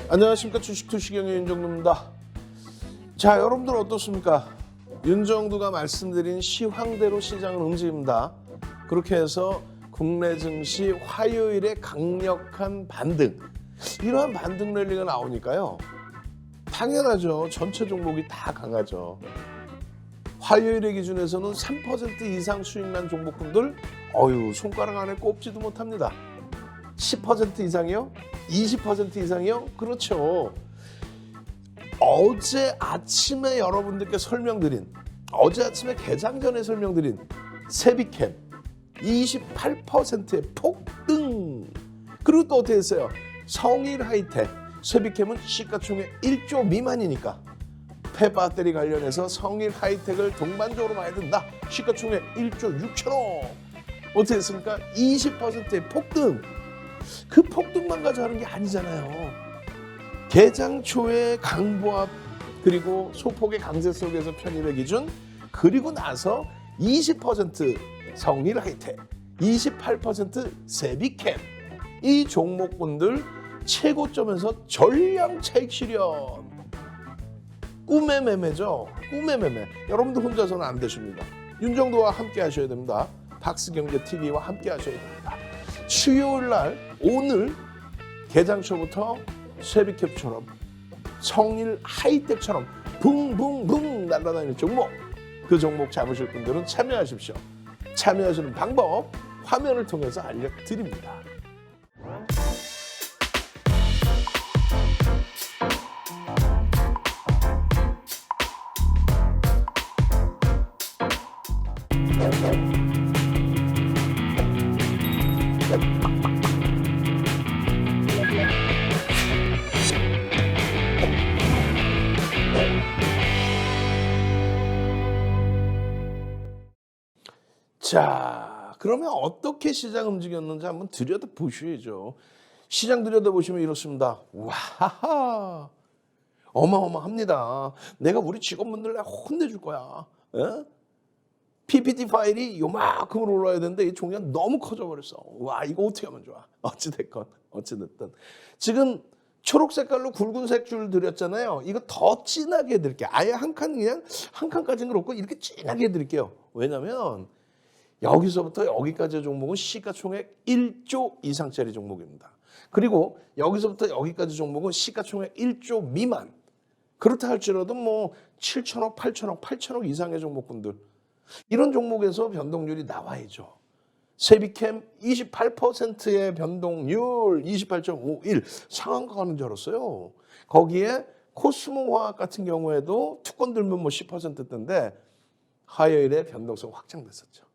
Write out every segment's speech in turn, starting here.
안녕하십니까. 주식투시경의 윤정두입니다. 자, 여러분들 어떻습니까? 윤정두가 말씀드린 시황대로 시장은 움직입니다. 그렇게 해서 국내 증시 화요일에 강력한 반등, 이러한 반등 랠리가 나오니까요, 당연하죠. 전체 종목이 다 강하죠. 화요일의 기준에서는 3% 이상 수익난 종목군들 손가락 안에 꼽지도 못합니다. 10% 이상이요? 20% 이상이요? 그렇죠. 어제 아침에 여러분들께 설명드린, 어제 아침에 개장 전에 설명드린 세비캠 28%의 폭등. 그리고 또 어떻게 했어요? 성일하이텍, 세비캠은 시가총액 1조 미만이니까 폐배터리 관련해서 성일하이텍을 동반적으로 봐야 된다. 시가총액 1조 6천억. 어떻게 했습니까? 20%의 폭등. 그 폭등만 가지고 하는 게 아니잖아요. 개장 초에 강보합, 그리고 소폭의 강세 속에서 편입의 기준, 그리고 나서 20% 성일하이텍, 28% 세비캠, 이 종목군들 최고점에서 전량 차익 실현. 꿈의 매매죠. 꿈의 매매. 여러분들 혼자서는 안 되십니다. 윤정도와 함께 하셔야 됩니다. 박스경제TV와 함께 하셔야 됩니다. 수요일 날, 오늘 개장 초부터 세비캡처럼, 성일 하이텍처럼 붕붕붕 날아다니는 종목, 그 종목 잡으실 분들은 참여하십시오. 참여하시는 방법 화면을 통해서 알려드립니다. 자, 그러면 어떻게 시장 움직였는지 한번 들여다보셔야죠. 시장 들여다보시면 이렇습니다. 와하하, 어마어마합니다. 내가 우리 직원분들 혼내줄 거야. 에? PPT 파일이 요만큼으로 올라야 되는데 이 종이가 너무 커져버렸어. 와, 이거 어떻게 하면 좋아. 어찌됐든 지금 초록 색깔로 굵은색 줄 드렸잖아요. 이거 더 진하게 해드릴게요. 아예 한 칸까지는 그렇고 이렇게 진하게 해드릴게요. 왜냐면 여기서부터 여기까지의 종목은 시가총액 1조 이상짜리 종목입니다. 그리고 여기서부터 여기까지 종목은 시가총액 1조 미만. 그렇다 할지라도 뭐 7천억, 8천억 이상의 종목군들, 이런 종목에서 변동률이 나와야죠. 세비캠 28%의 변동률, 28.51, 상한가 가는 줄 알았어요. 거기에 코스모화학 같은 경우에도 투건 들면 뭐 10%대인데 화요일에 변동성 확장됐었죠.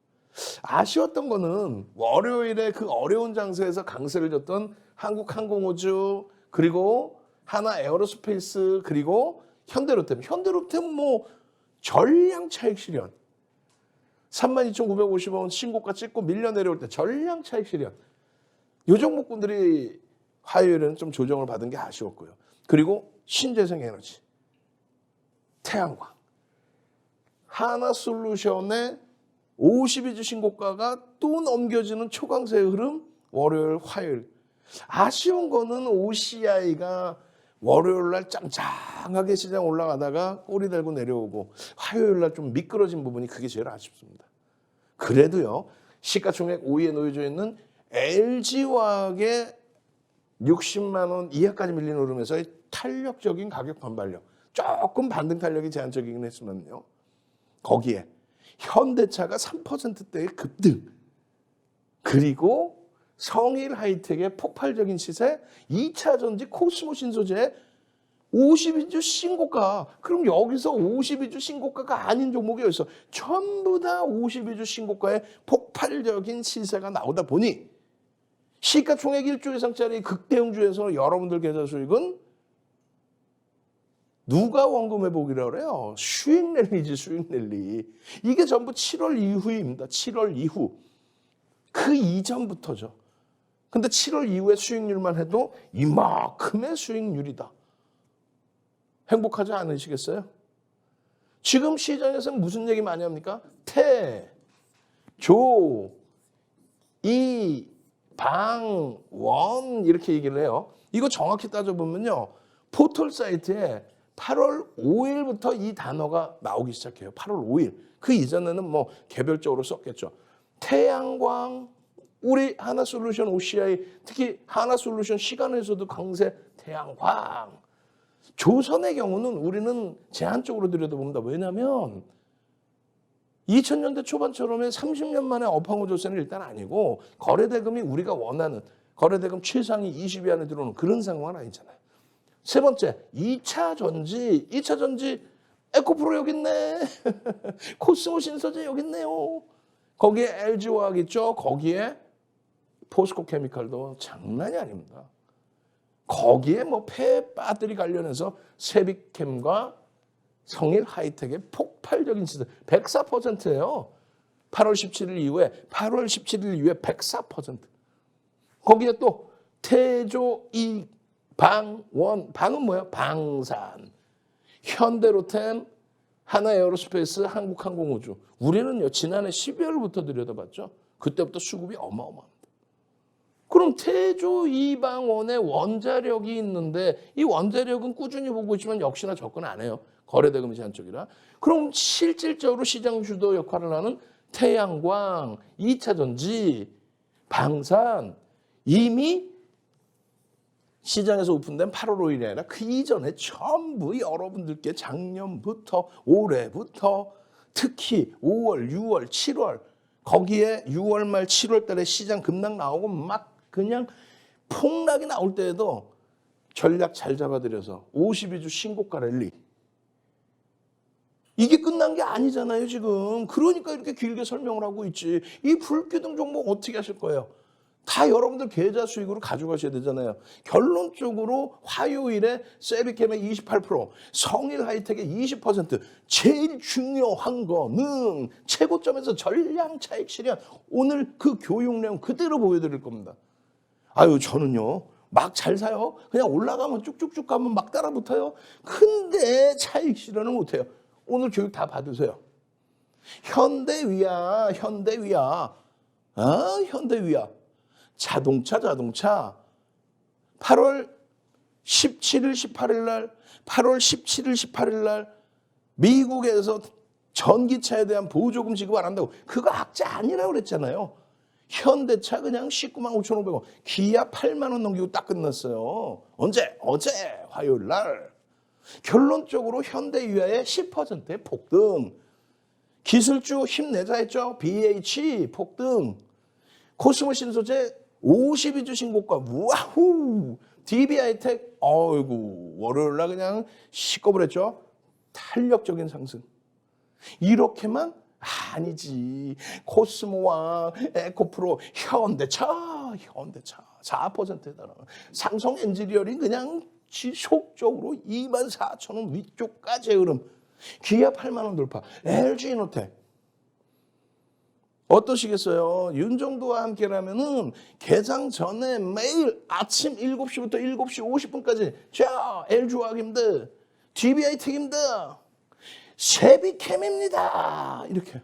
아쉬웠던 거는 월요일에 그 어려운 장세에서 강세를 줬던 한국항공우주, 그리고 하나 에어로스페이스, 그리고 현대로템 뭐 전량 차익 실현. 32,950원 신고가 찍고 밀려 내려올 때 전량 차익 실현. 이 종목군들이 화요일에는 좀 조정을 받은 게 아쉬웠고요. 그리고 신재생에너지, 태양광, 하나솔루션의 52주 신고가가 또 넘겨지는 초강세의 흐름, 월요일, 화요일. 아쉬운 거는 OCI가 월요일 날 짱짱하게 시장 올라가다가 꼬리 달고 내려오고, 화요일 날 좀 미끄러진 부분이 그게 제일 아쉽습니다. 그래도요, 시가총액 5위에 놓여져 있는 LG화학의 60만 원 이하까지 밀린 흐름에서의 탄력적인 가격 반발력, 조금 반등 탄력이 제한적이긴 했지만요, 거기에 현대차가 3%대의 급등, 그리고 성일하이텍의 폭발적인 시세, 2차 전지 코스모 신소재의 52주 신고가. 그럼 여기서 52주 신고가가 아닌 종목이 어디서 전부 다 52주 신고가의 폭발적인 시세가 나오다 보니 시가총액 1조 이상짜리 극대형주에서 여러분들 계좌 수익은 누가 원금회복이라고 그래요? 수익랠리지, 수익랠리. 이게 전부 7월 이후입니다. 7월 이후. 그 이전부터죠. 근데 7월 이후의 수익률만 해도 이만큼의 수익률이다. 행복하지 않으시겠어요? 지금 시장에서는 무슨 얘기 많이 합니까? 태, 조, 이, 방, 원 이렇게 얘기를 해요. 이거 정확히 따져보면요, 포털 사이트에 8월 5일부터 이 단어가 나오기 시작해요. 8월 5일. 그 이전에는 뭐 개별적으로 썼겠죠. 태양광, 우리 하나솔루션 OCI, 특히 하나솔루션 시간에서도 강세 태양광. 조선의 경우는 우리는 제한적으로 들여다봅니다. 왜냐하면 2000년대 초반처럼의 30년 만에 업황 조세는 일단 아니고 거래대금이 우리가 원하는 거래대금 최상위 20위 안에 들어오는 그런 상황은 아니잖아요. 세 번째, 2차 전지. 2차 전지 에코프로 여기 있네. 코스모 신소재 여기 있네요. 거기에 LG화학 있죠. 거기에 포스코 케미칼도 장난이 아닙니다. 거기에 뭐 폐배터리 관련해서 세비캠과 성일 하이텍의 폭발적인 시세 104%예요. 8월 17일 이후에 104%. 거기에 또 태조 이방원, 방은 뭐예요? 방산, 현대로템, 하나에어로스페이스, 한국항공우주. 우리는요 지난해 12월부터 들여다봤죠. 그때부터 수급이 어마어마합니다. 그럼 태조 이방원의 원자력이 있는데 이 원자력은 꾸준히 보고 있지만 역시나 접근 안 해요. 거래대금이 제한적이라. 그럼 실질적으로 시장 주도 역할을 하는 태양광, 2차 전지, 방산 이미 시장에서 오픈된 8월 5일이 아니라 그 이전에 전부 여러분들께 작년부터 올해부터 특히 5월, 6월, 7월 거기에 6월 말 7월 달에 시장 급락 나오고 막 그냥 폭락이 나올 때에도 전략 잘 잡아들여서 52주 신고가 랠리. 이게 끝난 게 아니잖아요 지금. 그러니까 이렇게 길게 설명을 하고 있지. 이 불기둥 종목 어떻게 하실 거예요? 다 여러분들 계좌 수익으로 가져가셔야 되잖아요. 결론적으로 화요일에 세비캠의 28%, 성일 하이텍의 20%, 제일 중요한 거는 최고점에서 전량 차익 실현. 오늘 그 교육 내용 그대로 보여드릴 겁니다. 아유 저는요 막 잘 사요. 그냥 올라가면 쭉쭉쭉 가면 막 따라 붙어요. 근데 차익 실현을 못해요. 오늘 교육 다 받으세요. 현대위아 자동차 8월 17일 18일 날 8월 17일 18일 날 미국에서 전기차에 대한 보조금 지급 안 한다고. 그거 악재 아니라고 그랬잖아요. 현대차 그냥 19만 5,500원, 기아 8만 원 넘기고 딱 끝났어요. 언제? 어제 화요일 날. 결론적으로 현대유아의 10%의 폭등. 기술주 힘내자 했죠. BH 폭등. 코스모 신소재 52주 신고가. 우와후. DB하이텍 어이구 월요일 날 그냥 시꺼버렸죠. 탄력적인 상승. 이렇게만 아니지. 코스모와 에코프로, 현대차 4%에 달하는 삼성 엔지니어링 그냥 지속적으로 24,000원 위쪽까지 흐름. 기아 8만 원 돌파. LG이노텍 어떠시겠어요? 윤정도와 함께라면은 개장 전에 매일 아침 7시부터 7시 50분까지 자 LG화학입니다. DB하이텍입니다. 세비캠입니다. 이렇게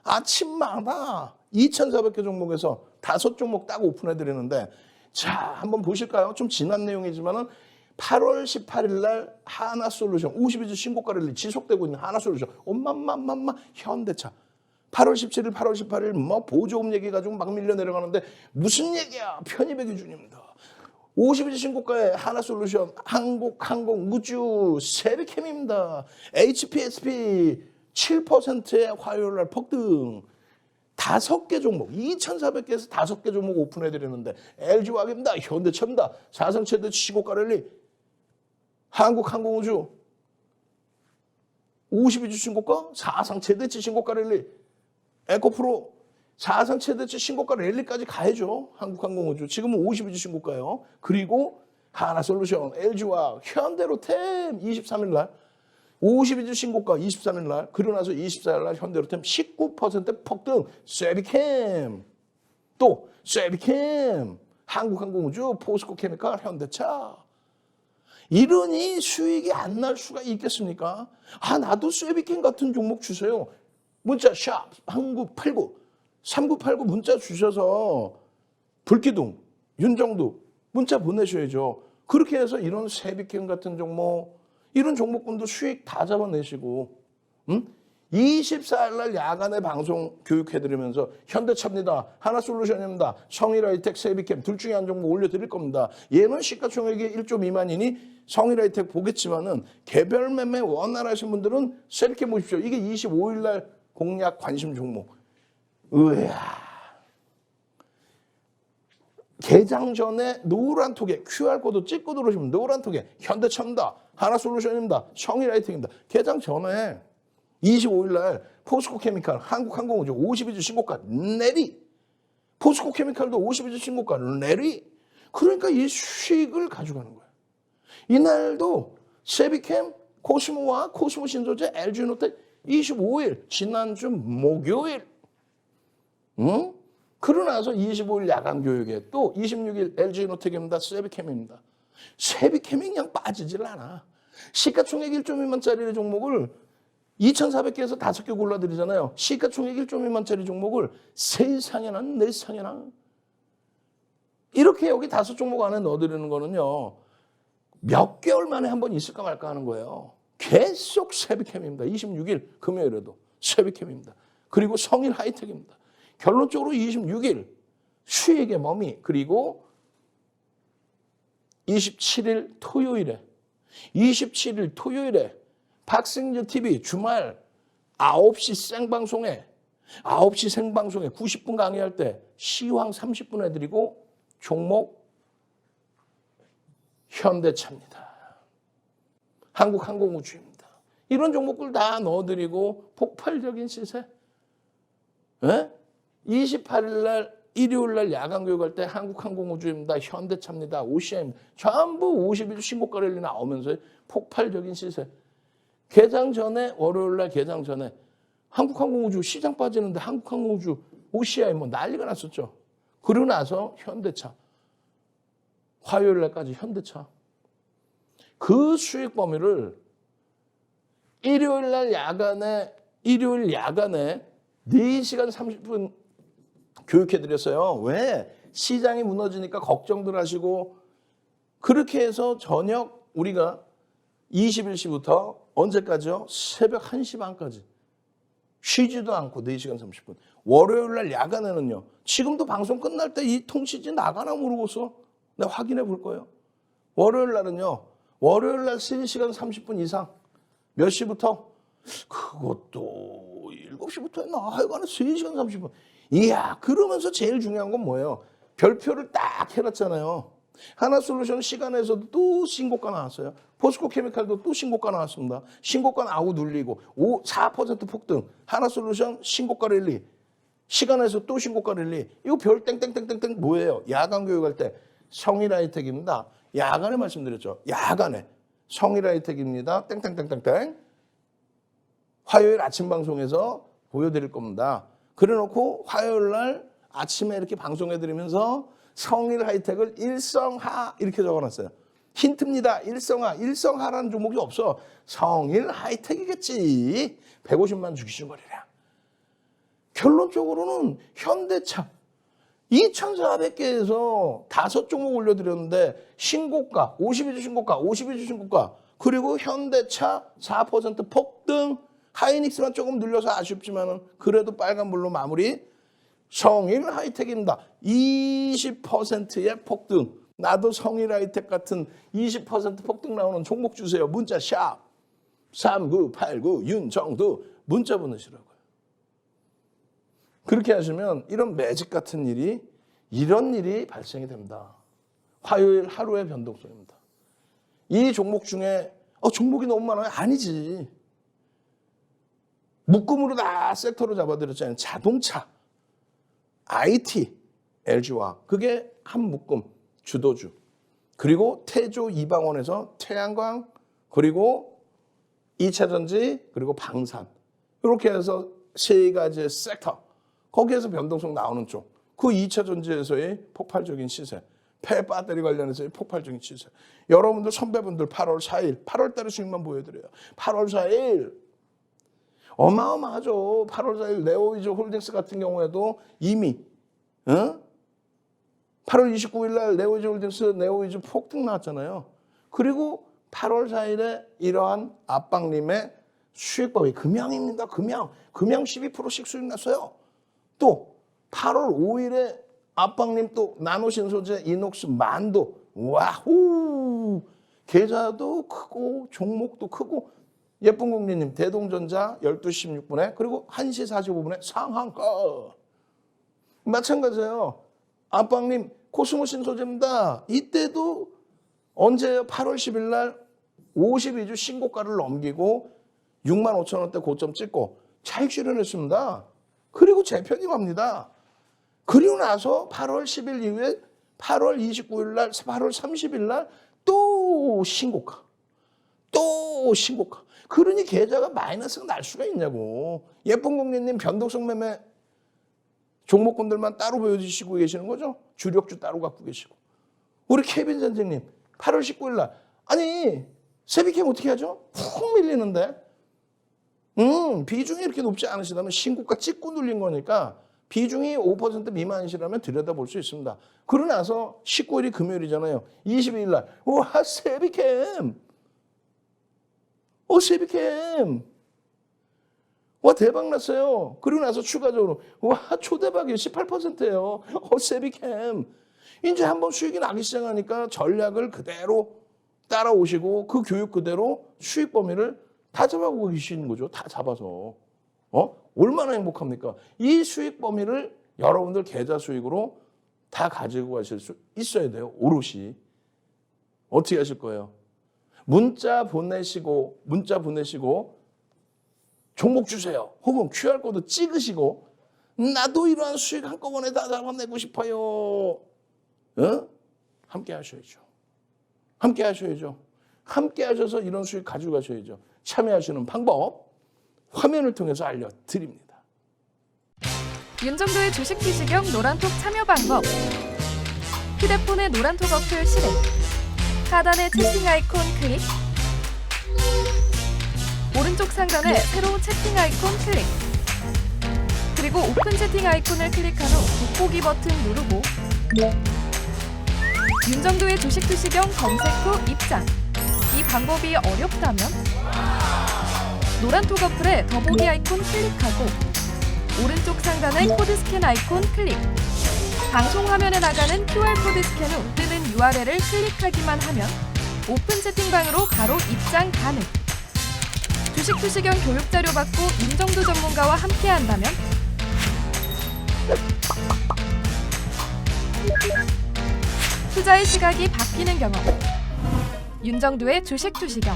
아침마다 2,400개 종목에서 5종목 딱 오픈해드리는데 자 한번 보실까요? 좀 지난 내용이지만은 8월 18일 날 하나솔루션 52주 신고가를 지속되고 있는 하나솔루션 엄마맘마마 현대차 8월 17일 8월 18일 뭐 보조금 얘기 가지고 막 밀려 내려가는데 무슨 얘기야? 편입의 기준입니다. 52주 신고가의 하나솔루션, 한국항공우주, 세비캠입니다. HPSP 7%의 화요일날 폭등. 5개 종목, 2,400개에서 5개 종목 오픈해드리는데 LG화학입니다. 현대차입니다. 사상 최대 신고가 랠리. 한국항공우주 52주 신고가, 사상 최대치 신고가 랠리. 에코프로 사상 최대치 신고가 랠리까지 가야죠. 한국항공우주. 지금은 52주 신고가예요. 그리고 하나솔루션, LG화학, 현대로템 23일 날 52주 신고가 23일 날, 그러고 나서 24일 날 현대로템 19% 폭등. 세비캠, 또 세비캠, 한국항공우주, 포스코 케미칼, 현대차. 이러니 수익이 안 날 수가 있겠습니까? 아 나도 세비캠 같은 종목 주세요. 문자 샵 3989 3989 문자 주셔서 불기둥 윤정도 문자 보내셔야죠. 그렇게 해서 이런 세비캠 같은 종목, 이런 종목군도 수익 다 잡아내시고, 24일 날 야간에 방송 교육해드리면서 현대차입니다, 하나솔루션입니다, 성일하이텍, 세비캠 둘 중에 한 종목 올려드릴 겁니다. 얘는 시가총액이 1조 미만이니 성일하이텍 보겠지만은 개별 매매 원활하신 분들은 세비캠 보십시오. 이게 25일 날 공략 관심 종목. 으야. 개장 전에 노란 톡에 QR코드 찍고 들어오시면 노란 톡에 현대차입니다, 하나솔루션입니다, 성일하이텍입니다. 개장 전에 25일 날 포스코케미칼, 한국항공우주 52주 신고가 내리, 포스코케미칼도 52주 신고가 내리. 그러니까 이 수익을 가져가는 거예요. 이날도 세비캠, 코스모와 코스모 신소재, LG노텍 25일 지난주 목요일, 그러나서 25일 야간 교육에 또 26일 LG노텍입니다, 세비캠입니다. 세비캠이 그냥 빠지질 않아. 시가총액 1.2만짜리 종목을 2,400개에서 5개 골라드리잖아요. 시가총액 1.2만짜리 종목을 세상에나 내상에나 이렇게 여기 5종목 안에 넣어드리는 거는요, 몇 개월 만에 한 번 있을까 말까 하는 거예요. 계속 세비캠입니다. 26일 금요일에도 세비캠입니다. 그리고 성일 하이텍입니다. 결론적으로 26일 수익의 머미, 그리고 27일 토요일에 박승주 TV 주말 9시 생방송에 90분 강의할 때 시황 30분 해드리고 종목 현대차입니다, 한국항공우주입니다. 이런 종목들 다 넣어드리고 폭발적인 시세. 28일 날 일요일 날 야간 교육할 때 한국항공우주입니다, 현대차입니다, OCI입니다. 전부 50일 신고가 랠리 나오면서 폭발적인 시세. 개장 전에, 월요일 날 개장 전에 한국항공우주 시장 빠지는데 한국항공우주, OCI 뭐 난리가 났었죠. 그러고 나서 현대차. 화요일 날까지 현대차. 그 수익 범위를 일요일 야간에 4시간 30분 교육해드렸어요. 왜? 시장이 무너지니까 걱정들 하시고, 그렇게 해서 저녁 우리가 21시부터 언제까지요? 새벽 1시 반까지 쉬지도 않고 4시간 30분. 월요일 날 야간에는요, 지금도 방송 끝날 때 이 통신지 나가나 모르고서 내가 확인해 볼 거예요. 월요일 날은요, 월요일 날 3시간 30분 이상. 몇 시부터? 그것도 7시부터 했나? 하여간에 3시간 30분. 이야, 그러면서 제일 중요한 건 뭐예요? 별표를 딱 해놨잖아요. 하나솔루션 시간에서도 또 신고가 나왔어요. 포스코케미칼도 또 신고가 나왔습니다. 신고가 아우 눌리고 4% 폭등. 하나솔루션 신고가 랠리. 시간에서 또 신고가 랠리. 이거 별 땡땡땡땡땡 뭐예요? 야간 교육할 때 성일하이텍입니다. 야간에 말씀드렸죠. 야간에 성일하이텍입니다. 땡땡땡땡땡. 화요일 아침 방송에서 보여드릴 겁니다. 그래놓고 화요일 날 아침에 이렇게 방송해드리면서 성일하이텍을 일성하 이렇게 적어놨어요. 힌트입니다. 일성하라는 종목이 없어. 성일하이텍이겠지. 150만 주기준 거리라. 결론적으로는 현대차 2,400개에서 5종목 올려드렸는데 신고가, 52주 신고가, 그리고 현대차 4% 폭등, 하이닉스만 조금 눌려서 아쉽지만은 그래도 빨간불로 마무리. 성일하이텍입니다. 20%의 폭등. 나도 성일하이텍 같은 20% 폭등 나오는 종목 주세요. 문자 샵 3989 윤정두 문자 보내시라고요. 그렇게 하시면 이런 매직 같은 이런 일이 발생이 됩니다. 화요일 하루의 변동성입니다. 이 종목 중에 종목이 너무 많아요? 아니지. 묶음으로 다 섹터로 잡아드렸잖아요. 자동차, IT, LG화. 그게 한 묶음, 주도주. 그리고 태조 이방원에서 태양광, 그리고 2차전지, 그리고 방산. 이렇게 해서 세 가지의 섹터. 거기에서 변동성 나오는 쪽. 그 2차전지에서의 폭발적인 시세. 폐 배터리 관련해서의 폭발적인 시세. 여러분들 선배분들 8월 4일, 8월 달에 수익만 보여드려요. 8월 4일. 어마어마하죠. 8월 4일 네오위즈 홀딩스 같은 경우에도 이미 8월 8월 29일 날 네오이즈 홀딩스 네오이즈 폭등 나왔잖아요. 그리고 8월 4일에 이러한 압박림의 수익법이 금양입니다. 금양 12%씩 수익 났어요. 또 8월 5일에 압박림 또 나노신소재 이녹스 만도 와후 계좌도 크고 종목도 크고 예쁜 공주님 대동전자 12시 16분에 그리고 1시 45분에 상한가 마찬가지예요. 압박림 코스모신소재입니다. 이때도 언제예요? 8월 10일 날 52주 신고가를 넘기고 65,000원대 고점 찍고 차익 실현했습니다. 그리고 재편입합니다. 그리고 나서 8월 10일 이후에 8월 29일 날, 8월 30일 날 또 신고가. 또 신고가. 그러니 계좌가 마이너스가 날 수가 있냐고. 예쁜 공주님 변동성 매매 종목군들만 따로 보여주시고 계시는 거죠? 주력주 따로 갖고 계시고. 우리 케빈 선생님 8월 19일 날 아니 세비캠 어떻게 하죠? 훅 밀리는데 비중이 이렇게 높지 않으시다면 신고가 찍고 눌린 거니까 비중이 5% 미만이시라면 들여다볼 수 있습니다. 그러고 나서 19일이 금요일이잖아요. 22일 날 와 세비캠 세비캠 와 대박 났어요. 그리고 나서 추가적으로 와 초대박이에요. 18%예요. 세비캠 이제 한번 수익이 나기 시작하니까 전략을 그대로 따라오시고 그 교육 그대로 수익 범위를 다 잡아보고 계시는 거죠. 다 잡아서. 얼마나 행복합니까? 이 수익 범위를 여러분들 계좌 수익으로 다 가지고 가실 수 있어야 돼요. 오롯이. 어떻게 하실 거예요? 문자 보내시고 종목 주세요. 혹은 QR코드 찍으시고 나도 이러한 수익 한꺼번에 다 잡아내고 싶어요. 함께 하셔야죠. 함께 하셔야죠. 함께 하셔서 이런 수익 가지고 가셔야죠. 참여하시는 방법 화면을 통해서 알려드립니다. 윤정도의 주식 비시경 노란톡 참여 방법. 휴대폰의 노란톡 어플 실행. 하단의 채팅 아이콘 클릭. 오른쪽 상단에 새로운 채팅 아이콘 클릭. 그리고 오픈 채팅 아이콘을 클릭한 후 돋보기 버튼 누르고 윤정도의 주식 비시경 검색 후 입장. 이 방법이 어렵다면 노란톡 어플에 더보기 아이콘 클릭하고 오른쪽 상단의 코드 스캔 아이콘 클릭. 방송 화면에 나가는 QR코드 스캔 후 뜨는 URL을 클릭하기만 하면 오픈 채팅방으로 바로 입장 가능. 주식 투시경 교육 자료 받고 윤정도 전문가와 함께 한다면 투자의 시각이 바뀌는 경험. 윤정도의 주식 투시경.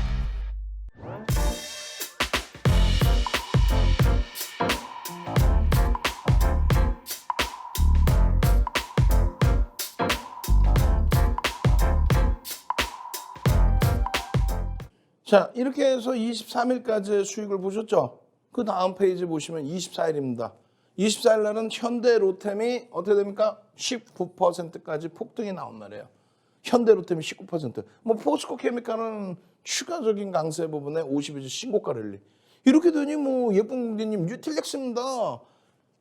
자, 이렇게 해서 23일까지의 수익을 보셨죠? 그 다음 페이지 보시면 24일입니다. 24일 날은 현대로템이 어떻게 됩니까? 19%까지 폭등이 나온 날이에요. 현대로템이 19%. 뭐 포스코케미칼은 추가적인 강세 부분에 52주 신고가 랠리. 이렇게 되니 뭐 예쁜 공주님 유틸렉스입니다.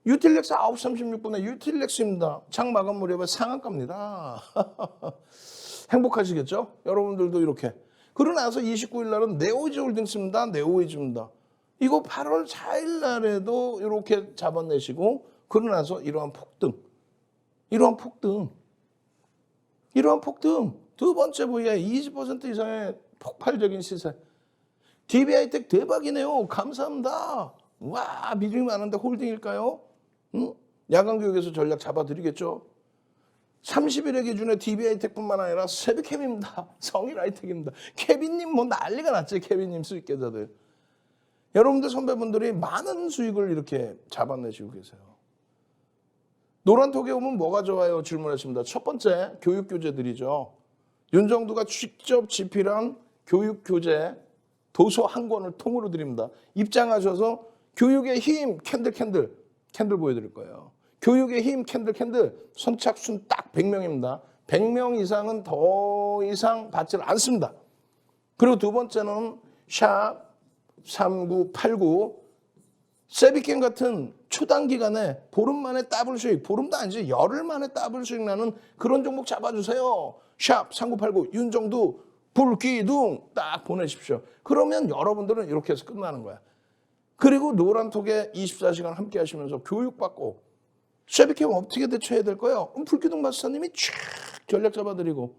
유틸렉스 9시 36분에 유틸렉스입니다. 장 마감 무렵에 상한가입니다. 행복하시겠죠? 여러분들도 이렇게. 그러고 나서 29일 날은 네오이즈 홀딩스입니다. 네오이즈입니다. 이거 8월 4일 날에도 이렇게 잡아내시고 그러고 나서 이러한 폭등. 두 번째 부위에 20% 이상의 폭발적인 시세. DB하이텍 대박이네요. 감사합니다. 와 믿음이 많은데 홀딩일까요? 야간교육에서 전략 잡아드리겠죠. 30일의 기준에 DB하이텍뿐만 아니라 세비캠입니다. 성일하이텍입니다. 케빈님 뭐 난리가 났지. 케빈님 수익 계좌들. 여러분들 선배분들이 많은 수익을 이렇게 잡아내시고 계세요. 노란톡에 오면 뭐가 좋아요? 질문하십니다. 첫 번째 교육교재들이죠. 윤정도가 직접 집필한 교육교재 도서 한 권을 통으로 드립니다. 입장하셔서 교육의 힘 캔들 보여드릴 거예요. 교육의 힘 캔들 선착순 딱 100명입니다. 100명 이상은 더 이상 받지 않습니다. 그리고 두 번째는 샵 3989 세비캠 같은 초단기간에 보름 만에 더블 수익, 보름도 아니지 열흘 만에 더블 수익 나는 그런 종목 잡아주세요. 샵 3989 윤정두 불기둥 딱 보내십시오. 그러면 여러분들은 이렇게 해서 끝나는 거야. 그리고 노란톡에 24시간 함께 하시면서 교육받고 쉐비캠 어떻게 대처해야 될 거예요? 불기둥 마스터님이 쫙 전략 잡아드리고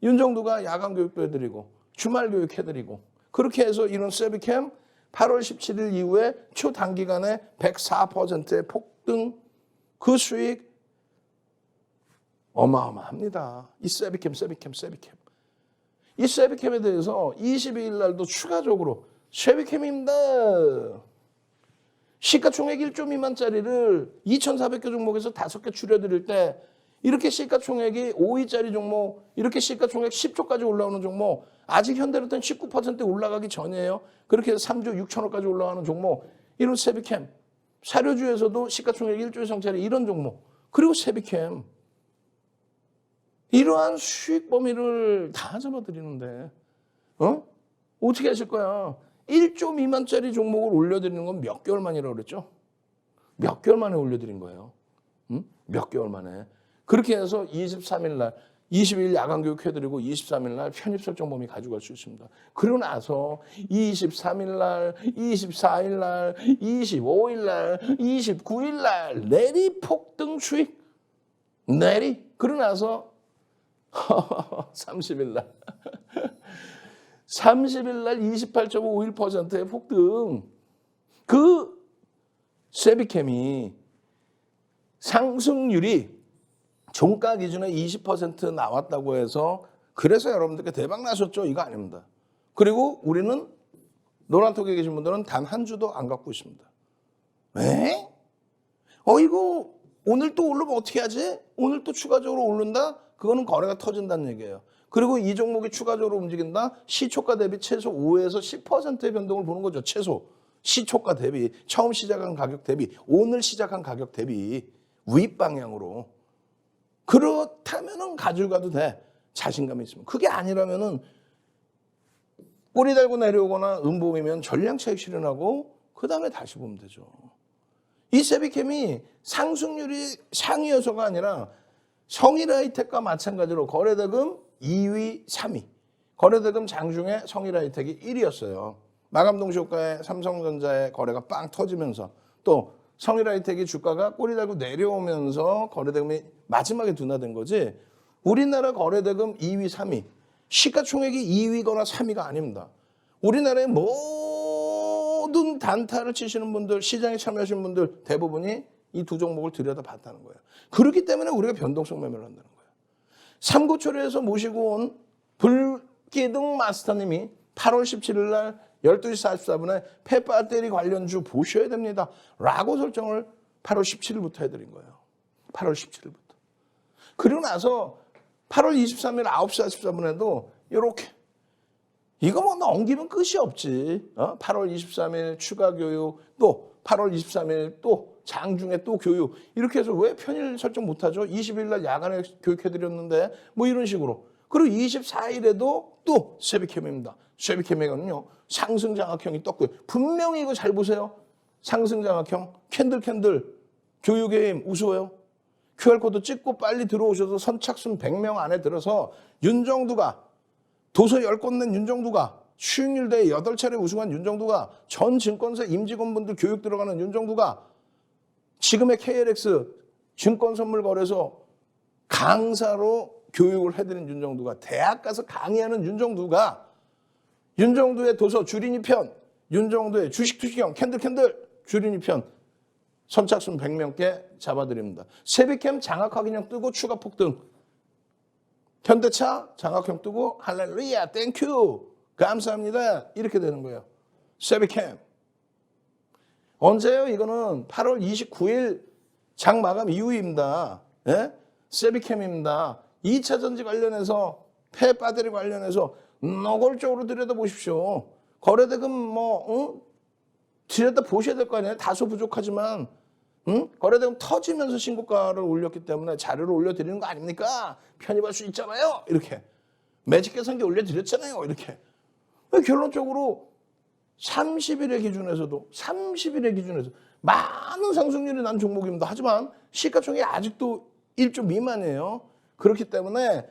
윤정두가 야간 교육도 해드리고 주말 교육 해드리고 그렇게 해서 이런 쉐비캠 8월 17일 이후에 초단기간에 104%의 폭등 그 수익 어마어마합니다. 이 쉐비캠. 이 쉐비캠에 대해서 22일 날도 추가적으로 쉐비캠입니다. 시가총액 1조 미만짜리를 2,400개 종목에서 5개 줄여드릴 때 이렇게 시가총액이 5위짜리 종목, 이렇게 시가총액 10조까지 올라오는 종목, 아직 현대로는 19% 올라가기 전이에요. 그렇게 해서 3조 6천억까지 올라가는 종목, 이런 쉐비캠. 사료주에서도 시가총액 1조 이상짜리 이런 종목, 그리고 쉐비캠. 이러한 수익 범위를 다 잡아드리는데 어떻게 하실 거야? 1조 미만짜리 종목을 올려드리는 건 몇 개월 만이라고 그랬죠? 몇 개월 만에 올려드린 거예요. 몇 개월 만에. 그렇게 해서 23일 날, 20일 야간 교육 해드리고 23일 날 편입 설정 범위 가져갈 수 있습니다. 그러고 나서 23일 날, 24일 날, 25일 날, 29일 날 내리 폭등 수익. 내리. 그러고 나서 30일 날. 30일 날 28.51%의 폭등. 그 쉐비캠이 상승률이 종가 기준에 20% 나왔다고 해서 그래서 여러분들께 대박 나셨죠? 이거 아닙니다. 그리고 우리는 노란톡에 계신 분들은 단 한 주도 안 갖고 있습니다. 에? 이거 오늘 또 오르면 어떻게 하지? 오늘 또 추가적으로 오른다? 그거는 거래가 터진다는 얘기예요. 그리고 이 종목이 추가적으로 움직인다? 시초가 대비 최소 5에서 10%의 변동을 보는 거죠. 최소. 시초가 대비. 처음 시작한 가격 대비. 오늘 시작한 가격 대비. 윗방향으로. 그렇다면 가져가도 돼. 자신감이 있으면. 그게 아니라면 꼬리 달고 내려오거나 음봉이면 전량 차익 실현하고 그 다음에 다시 보면 되죠. 이 쉐비캠이 상승률이 상위여서가 아니라 성일하이텍과 마찬가지로 거래대금 2위, 3위. 거래대금 장중에 성일하이텍이 1위였어요. 마감 동시효과에 삼성전자의 거래가 빵 터지면서 또 성일하이텍이 주가가 꼬리 달고 내려오면서 거래대금이 마지막에 둔화된 거지. 우리나라 거래대금 2위, 3위. 시가총액이 2위거나 3위가 아닙니다. 우리나라의 모든 단타를 치시는 분들, 시장에 참여하시는 분들 대부분이 이 두 종목을 들여다봤다는 거예요. 그렇기 때문에 우리가 변동성 매매를 한다는 거예요. 삼고초려에서 모시고 온 불기둥 마스터님이 8월 17일 날 12시 44분에 폐배터리 관련주 보셔야 됩니다. 라고 설정을 8월 17일부터 해드린 거예요. 8월 17일부터. 그리고 나서 8월 23일 9시 44분에도 이렇게 이거 뭐 넘기면 끝이 없지. 8월 23일 추가 교육, 또 8월 23일 또 장중에 또 교육. 이렇게 해서 왜 편일 설정 못하죠? 20일 날 야간에 교육해드렸는데 뭐 이런 식으로. 그리고 24일에도 또 쉐비캠입니다. 쉐비캠에는요 상승 장악형이 떴고요. 분명히 이거 잘 보세요. 상승 장악형 캔들 교육의 힘 우스워요. QR코드 찍고 빨리 들어오셔서 선착순 100명 안에 들어서 윤정두가 도서 10권 낸 윤정두가 수익률 대회 8차례 우승한 윤정두가 전 증권사 임직원분들 교육 들어가는 윤정두가 지금의 KLX 증권선물거래소 강사로 교육을 해드린 윤정두가 대학 가서 강의하는 윤정두가 윤정두의 도서 주린이 편, 윤정두의 주식투시경 캔들 주린이 편 선착순 100명께 잡아드립니다. 쉐비캠 장악 확인형 뜨고 추가 폭등. 현대차 장악형 뜨고 할렐루야 땡큐 감사합니다 이렇게 되는 거예요. 쉐비캠 언제요? 이거는 8월 29일 장 마감 이후입니다. 예? 쉐비캠입니다. 2차 전지 관련해서 폐배터리 관련해서 노골적으로 들여다보십시오. 거래대금 들여다보셔야 될 거 아니에요. 다소 부족하지만 거래대금 터지면서 신고가를 올렸기 때문에 자료를 올려드리는 거 아닙니까? 편입할 수 있잖아요. 이렇게 매직 계산기 올려드렸잖아요. 이렇게 결론적으로 30일의 기준에서도 많은 상승률이 난 종목입니다. 하지만 시가총액이 아직도 1조 미만이에요. 그렇기 때문에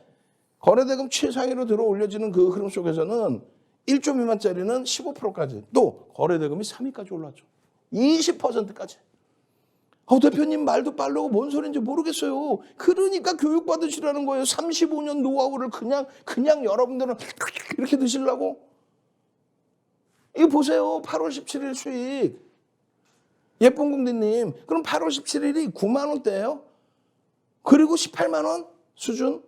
거래대금 최상위로 들어 올려지는 그 흐름 속에서는 1조 미만짜리는 15%까지, 또 거래대금이 3위까지 올랐죠. 20%까지. 대표님 말도 빠르고 뭔 소리인지 모르겠어요. 그러니까 교육받으시라는 거예요. 35년 노하우를 그냥 여러분들은 이렇게 드시려고? 이거 보세요. 8월 17일 수익. 예쁜 공대님. 그럼 8월 17일이 9만 원대예요. 그리고 18만 원 수준.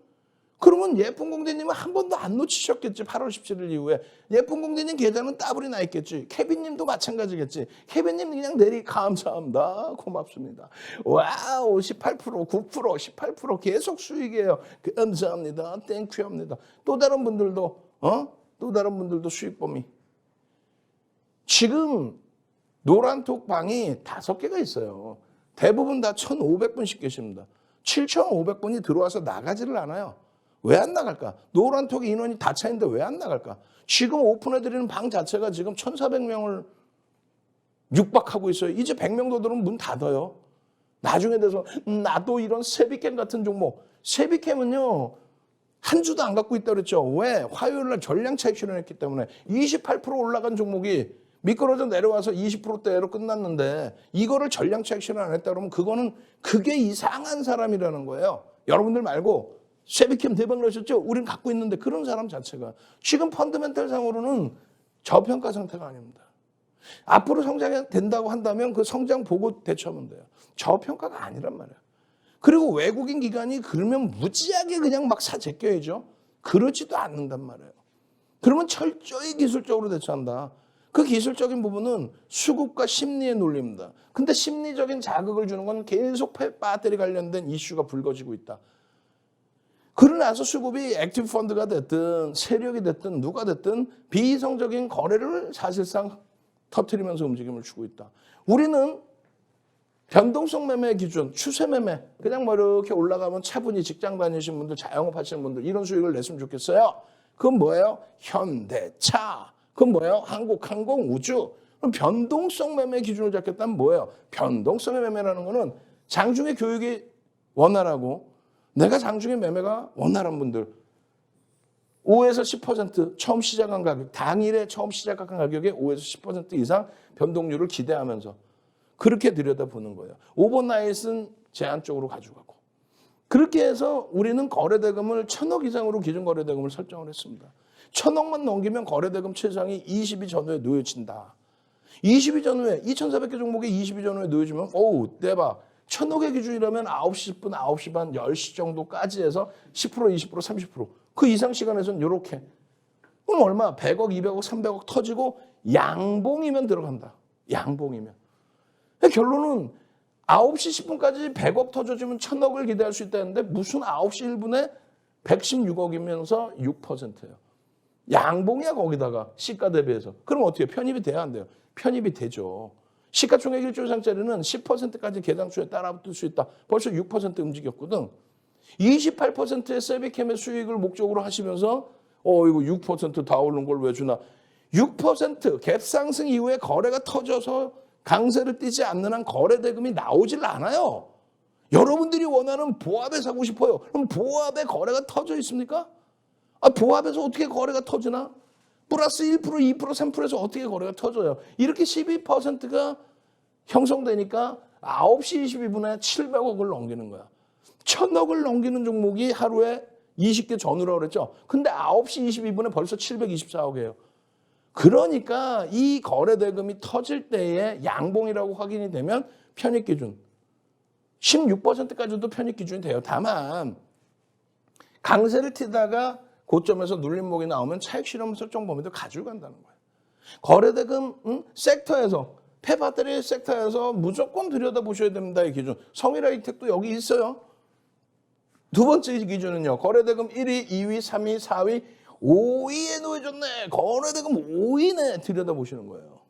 그러면 예쁜 공대님은 한 번도 안 놓치셨겠지. 8월 17일 이후에. 예쁜 공대님 계좌는 따블이 나 있겠지. 케빈님도 마찬가지겠지. 케빈님 그냥 내리 감사합니다. 고맙습니다. 와우 18% 9% 18% 계속 수익이에요. 감사합니다. 땡큐합니다. 또 다른 분들도 수익 범위. 지금 노란톡 방이 5개가 있어요. 대부분 다 1,500분씩 계십니다. 7,500분이 들어와서 나가지를 않아요. 왜 안 나갈까? 노란톡의 인원이 다 차인데 왜 안 나갈까? 지금 오픈해드리는 방 자체가 지금 1,400명을 육박하고 있어요. 이제 100명 더 들어오면 문 닫아요. 나중에 돼서 나도 이런 세비캠 같은 종목. 세비캠은요. 한 주도 안 갖고 있다고 그랬죠. 왜? 화요일 날 전량 차익 실현했기 때문에 28% 올라간 종목이 미끄러져 내려와서 20%대로 끝났는데 이거를 전량 차익 실현 안 했다 그러면 그게 이상한 사람이라는 거예요. 여러분들 말고 세비캠 대박 나셨죠? 우린 갖고 있는데 그런 사람 자체가 지금 펀더멘털 상으로는 저평가 상태가 아닙니다. 앞으로 성장이 된다고 한다면 그 성장 보고 대처하면 돼요. 저평가가 아니란 말이에요. 그리고 외국인 기관이 그러면 무지하게 그냥 막 제껴야죠. 그러지도 않는단 말이에요. 그러면 철저히 기술적으로 대처한다. 그 기술적인 부분은 수급과 심리의 논리입니다. 근데 심리적인 자극을 주는 건 계속 배터리 관련된 이슈가 불거지고 있다. 그러나서 수급이 액티브 펀드가 됐든 세력이 됐든 누가 됐든 비이성적인 거래를 사실상 터뜨리면서 움직임을 주고 있다. 우리는 변동성 매매 기준, 추세 매매, 그냥 이렇게 올라가면 차분히 직장 다니시는 분들, 자영업 하시는 분들 이런 수익을 냈으면 좋겠어요. 그건 뭐예요? 현대차. 그건 뭐예요? 한국항공, 우주. 그럼 변동성 매매 기준을 잡겠다면 뭐예요? 변동성의 매매라는 거는 장중에 교육이 원활하고 내가 장중에 매매가 원활한 분들 5에서 10% 처음 시작한 가격, 당일에 처음 시작한 가격의 5에서 10% 이상 변동률을 기대하면서 그렇게 들여다보는 거예요. 오버나잇은 제한 쪽으로 가져가고. 그렇게 해서 우리는 거래대금을 1,000억 이상으로 기준 거래대금을 설정을 했습니다. 1,000억만 넘기면 거래대금 최상이 20위 전후에 놓여진다. 20위 전후에 2,400개 종목에 20위 전후에 놓여지면 대박. 1,000억의 기준이라면 9시 10분, 9시 반, 10시 정도까지 해서 10%, 20%, 30%. 그 이상 시간에서는 이렇게. 그럼 얼마? 100억, 200억, 300억 터지고 양봉이면 들어간다. 양봉이면. 결론은 9시 10분까지 100억 터져주면 1,000억을 기대할 수 있다는데 무슨 9시 1분에 116억이면서 6%예요. 양봉이야 거기다가 시가 대비해서. 그럼 어떻게 해요? 편입이 돼야 안 돼요? 편입이 되죠. 시가총액 1조 이상짜리는 10%까지 계상수에 따라붙을 수 있다. 벌써 6% 움직였거든. 28%의 세비캠의 수익을 목적으로 하시면서 이거 6%다 오른 걸 왜 주나. 6% 갭 상승 이후에 거래가 터져서 강세를 띄지 않는 한 거래대금이 나오질 않아요. 여러분들이 원하는 보합에 사고 싶어요. 그럼 보합에 거래가 터져 있습니까? 보합에서 어떻게 거래가 터지나? 플러스 1%, 2%, 3%에서 어떻게 거래가 터져요? 이렇게 12%가 형성되니까 9시 22분에 700억을 넘기는 거야. 1,000억을 넘기는 종목이 하루에 20개 전후라고 그랬죠. 근데 9시 22분에 벌써 724억이에요. 그러니까 이 거래대금이 터질 때에 양봉이라고 확인이 되면 편입기준 16%까지도 편입기준이 돼요. 다만 강세를 튀다가 고점에서 눌림목이 나오면 차익실험 설정 범위도 가지고 간다는 거예요. 거래대금 섹터에서 폐배터리 섹터에서 무조건 들여다보셔야 됩니다. 이 기준. 성일하이텍도 여기 있어요. 두 번째 기준은요. 거래대금 1위, 2위, 3위, 4위, 5위에 놓여졌네. 거래대금 5위네. 들여다보시는 거예요.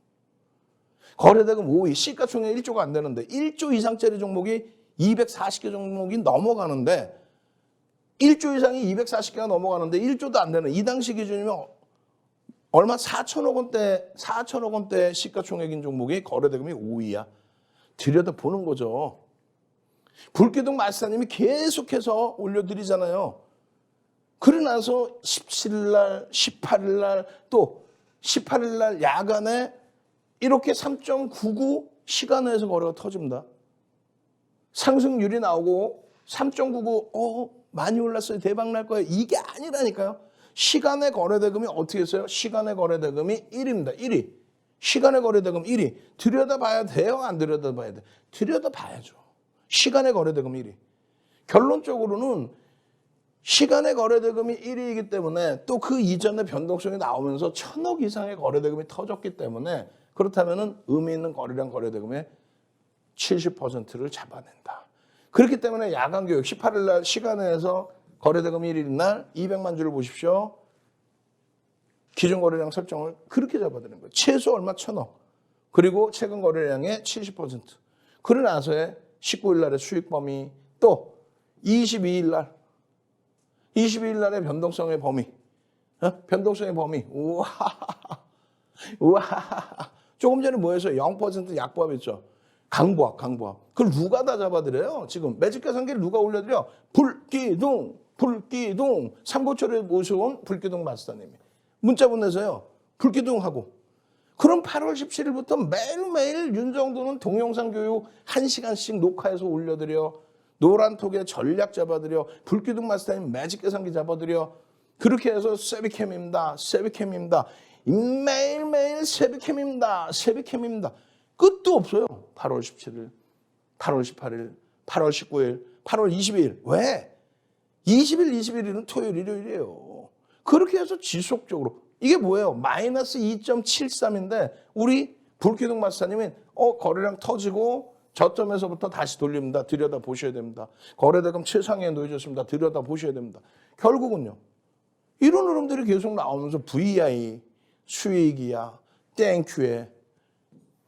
거래대금 5위. 시가총액 1조가 안 되는데 1조 이상짜리 종목이 240개 종목이 넘어가는데 1조 이상이 240개가 넘어가는데 1조도 안 되는 이 당시 기준이면 얼마 4천억 원대 시가총액인 종목이 거래대금이 5위야. 들여다보는 거죠. 불기둥 마스터님이 계속해서 올려드리잖아요. 그러고 나서 17일 날, 18일 날, 또 18일 날 야간에 이렇게 3.99 시간에서 거래가 터집니다. 상승률이 나오고 3.99 많이 올랐어요. 대박 날 거예요. 이게 아니라니까요. 시간의 거래대금이 어떻게 했어요? 시간의 거래대금이 1위입니다. 1위. 시간의 거래대금 1위. 들여다봐야 돼요? 안 들여다봐야 돼요? 들여다봐야죠. 시간의 거래대금 1위. 결론적으로는 시간의 거래대금이 1위이기 때문에 또 그 이전의 변동성이 나오면서 1,000억 이상의 거래대금이 터졌기 때문에 그렇다면 의미 있는 거래량 거래대금의 70%를 잡아낸다. 그렇기 때문에 야간교육 18일 날 시간에서 거래대금 1일 날 200만 주를 보십시오. 기준 거래량 설정을 그렇게 잡아드는 거예요. 최소 얼마 1,000억. 그리고 최근 거래량의 70%. 그러고 나서의 19일 날의 수익 범위 또 22일 날의 변동성의 범위. 변동성의 범위. 우와. 우와. 조금 전에 뭐였어요? 0% 약보합했죠. 강보합. 그걸 누가 다 잡아드려요? 지금 매직 계산기를 누가 올려드려? 불기둥. 삼고초를 모셔온 불기둥 마스터님이 문자 보내서요. 불기둥하고. 그럼 8월 17일부터 매일매일 윤정도는 동영상 교육 1시간씩 녹화해서 올려드려. 노란톡에 전략 잡아드려. 불기둥 마스터님 매직 계산기 잡아드려. 그렇게 해서 세비캠입니다. 매일매일 세비캠입니다. 끝도 없어요. 8월 17일, 8월 18일, 8월 19일, 8월 22일. 왜? 20일, 21일은 토요일, 일요일이에요. 그렇게 해서 지속적으로. 이게 뭐예요? 마이너스 2.73인데 우리 불기둥 마스터님은 거래량 터지고 저점에서부터 다시 돌립니다. 들여다보셔야 됩니다. 거래대금 최상위에 놓여졌습니다. 들여다보셔야 됩니다. 결국은요. 이런 흐름들이 계속 나오면서 VI, 수익이야, 땡큐에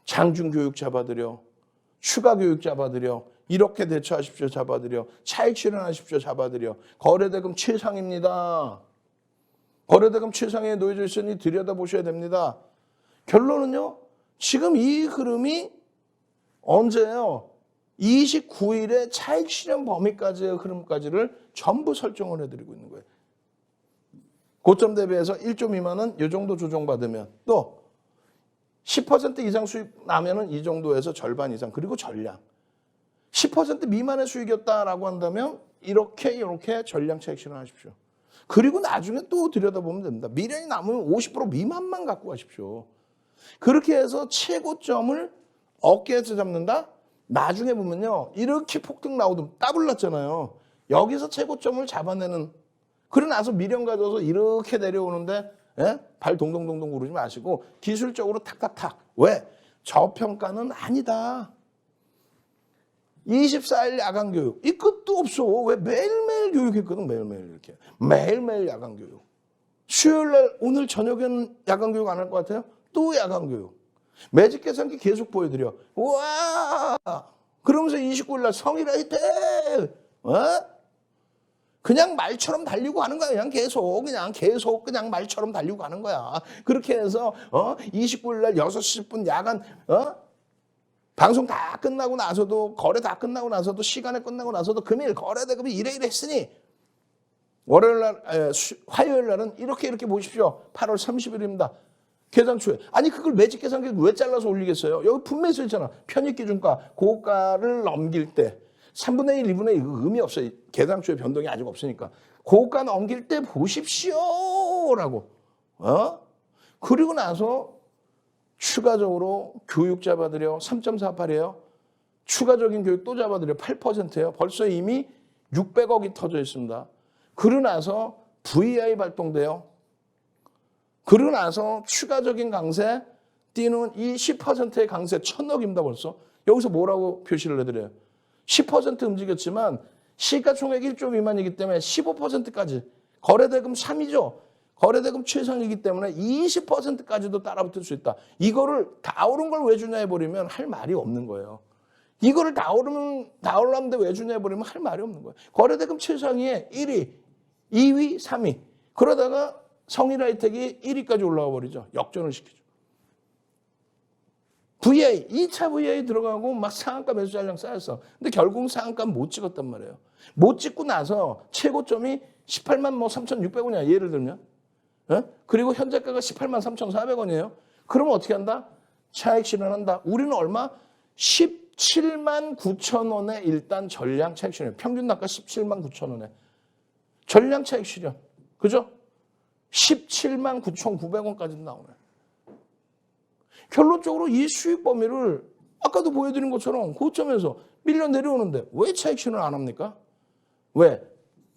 장중교육 잡아드려, 추가교육 잡아드려, 이렇게 대처하십시오 잡아드려, 차익 실현하십시오 잡아드려. 거래대금 최상입니다. 거래대금 최상에 놓여져 있으니 들여다보셔야 됩니다. 결론은요. 지금 이 흐름이 언제예요? 29일에 차익 실현 범위까지의 흐름까지를 전부 설정을 해드리고 있는 거예요. 고점 대비해서 1조 미만은 이 정도 조정받으면 또 10% 이상 수익 나면은 이 정도에서 절반 이상 그리고 전량 10% 미만의 수익이었다라고 한다면 이렇게 전량 차익 실현하십시오. 그리고 나중에 또 들여다보면 됩니다. 미련이 남으면 50% 미만만 갖고 가십시오. 그렇게 해서 최고점을 어깨에서 잡는다? 나중에 보면요. 이렇게 폭등 나오던 더블 났잖아요. 여기서 최고점을 잡아내는 그러고 나서 미련 가져서 이렇게 내려오는데 발 동동동동 구르지 마시고 기술적으로 탁탁탁. 왜? 저평가는 아니다. 24일 야간 교육. 이 끝도 없어. 왜? 매일매일 교육했거든. 매일매일 이렇게. 매일매일 야간 교육. 수요일 날 오늘 저녁에는 야간 교육 안 할 것 같아요? 또 야간 교육. 매직 계산기 계속 보여드려. 우와! 그러면서 29일 날 성일 화이팅! 그냥 말처럼 달리고 가는 거야. 그냥 말처럼 달리고 가는 거야. 그렇게 해서 29일 날 6시 10분 야간 방송 다 끝나고 나서도 거래 다 끝나고 나서도 시간에 끝나고 나서도 금일 거래대금이 이래 했으니 월요일 날 화요일 날은 이렇게 보십시오. 8월 30일입니다. 계산 초에. 아니 그걸 매직 계산기 왜 잘라서 올리겠어요? 여기 분명히 써 있잖아. 편입기준가 고가를 넘길 때 3분의 1, 2분의 1 의미 없어요. 계산 초에 변동이 아직 없으니까. 고가 넘길 때 보십시오라고. 그리고 나서 추가적으로 교육 잡아드려 3.48이에요. 추가적인 교육 또 잡아드려 8%예요. 벌써 이미 600억이 터져 있습니다. 그러고 나서 VI 발동돼요. 그러고 나서 추가적인 강세 뛰는 이 10%의 강세 1,000억입니다 벌써. 여기서 뭐라고 표시를 해드려요? 10% 움직였지만 시가총액 1조 미만이기 때문에 15%까지 거래대금 3이죠. 거래대금 최상이기 때문에 20%까지도 따라붙을 수 있다. 이거를 다 오른 걸 왜 주냐 해버리면 할 말이 없는 거예요. 이거를 다 오르는데 왜 주냐 해버리면 할 말이 없는 거예요. 거래대금 최상위에 1위, 2위, 3위. 그러다가 성일 하이텍이 1위까지 올라와 버리죠. 역전을 시키죠. VA, 2차 VA 들어가고 막 상한가 매수 잔량 쌓였어. 근데 결국 상한가 못 찍었단 말이에요. 못 찍고 나서 최고점이 18만 3,600원이야. 예를 들면. 그리고 현재가가 18만 3,400원이에요. 그러면 어떻게 한다? 차익 실현한다. 우리는 얼마? 17만 9천 원에 일단 전량 차익 실현. 평균 단가 17만 9천 원에. 전량 차익 실현. 그죠? 17만 9,900원까지 나오네. 결론적으로 이 수익 범위를 아까도 보여드린 것처럼 고점에서 밀려 내려오는데 왜 차익 실현 안 합니까? 왜?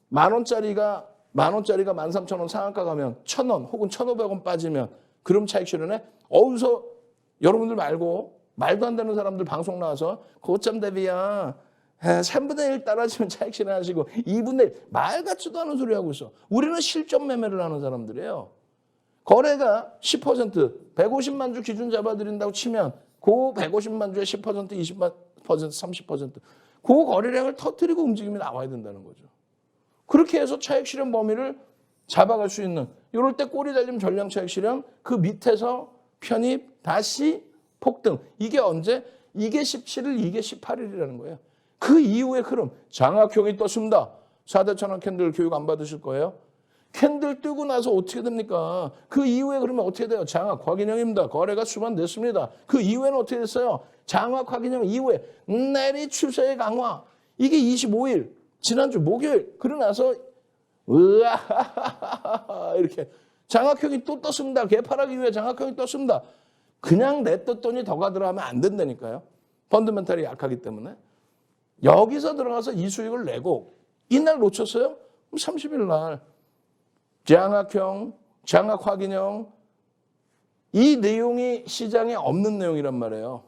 만 원짜리가 13,000원 상한가 가면 1,000원 혹은 1,500원 빠지면 그럼 차익 실현해? 어디서 여러분들 말고 말도 안 되는 사람들 방송 나와서 고점 대비야 3분의 1 따라지면 차익 실현하시고 2분의 1 말 같지도 않은 소리 하고 있어. 우리는 실전 매매를 하는 사람들이에요. 거래가 10% 150만 주 기준 잡아드린다고 치면 그 150만 주에 10% 20% 30% 그 거래량을 터뜨리고 움직임이 나와야 된다는 거죠. 그렇게 해서 차익 실현 범위를 잡아갈 수 있는 이럴 때 꼬리 달림 전량 차익 실현 그 밑에서 편입 다시 폭등 이게 언제? 이게 17일 이게 18일이라는 거예요. 그 이후의 흐름 장악형이 떴습니다. 4대 천원 캔들 교육 안 받으실 거예요? 캔들 뜨고 나서 어떻게 됩니까? 그 이후에 그러면 어떻게 돼요? 장악 확인형입니다. 거래가 수반됐습니다. 그 이후에는 어떻게 됐어요? 장악 확인형 이후에 내리 추세의 강화. 이게 25일 지난주 목요일 그러고 나서 으아 이렇게 장악형이 또 떴습니다. 개파락 이후에 장악형이 떴습니다. 그냥 내떴더니 더 가더라 하면 안 된다니까요. 펀더멘탈이 약하기 때문에. 여기서 들어가서 이 수익을 내고 이날 놓쳤어요? 그럼 30일 날 장악형, 장악 확인형 이 내용이 시장에 없는 내용이란 말이에요.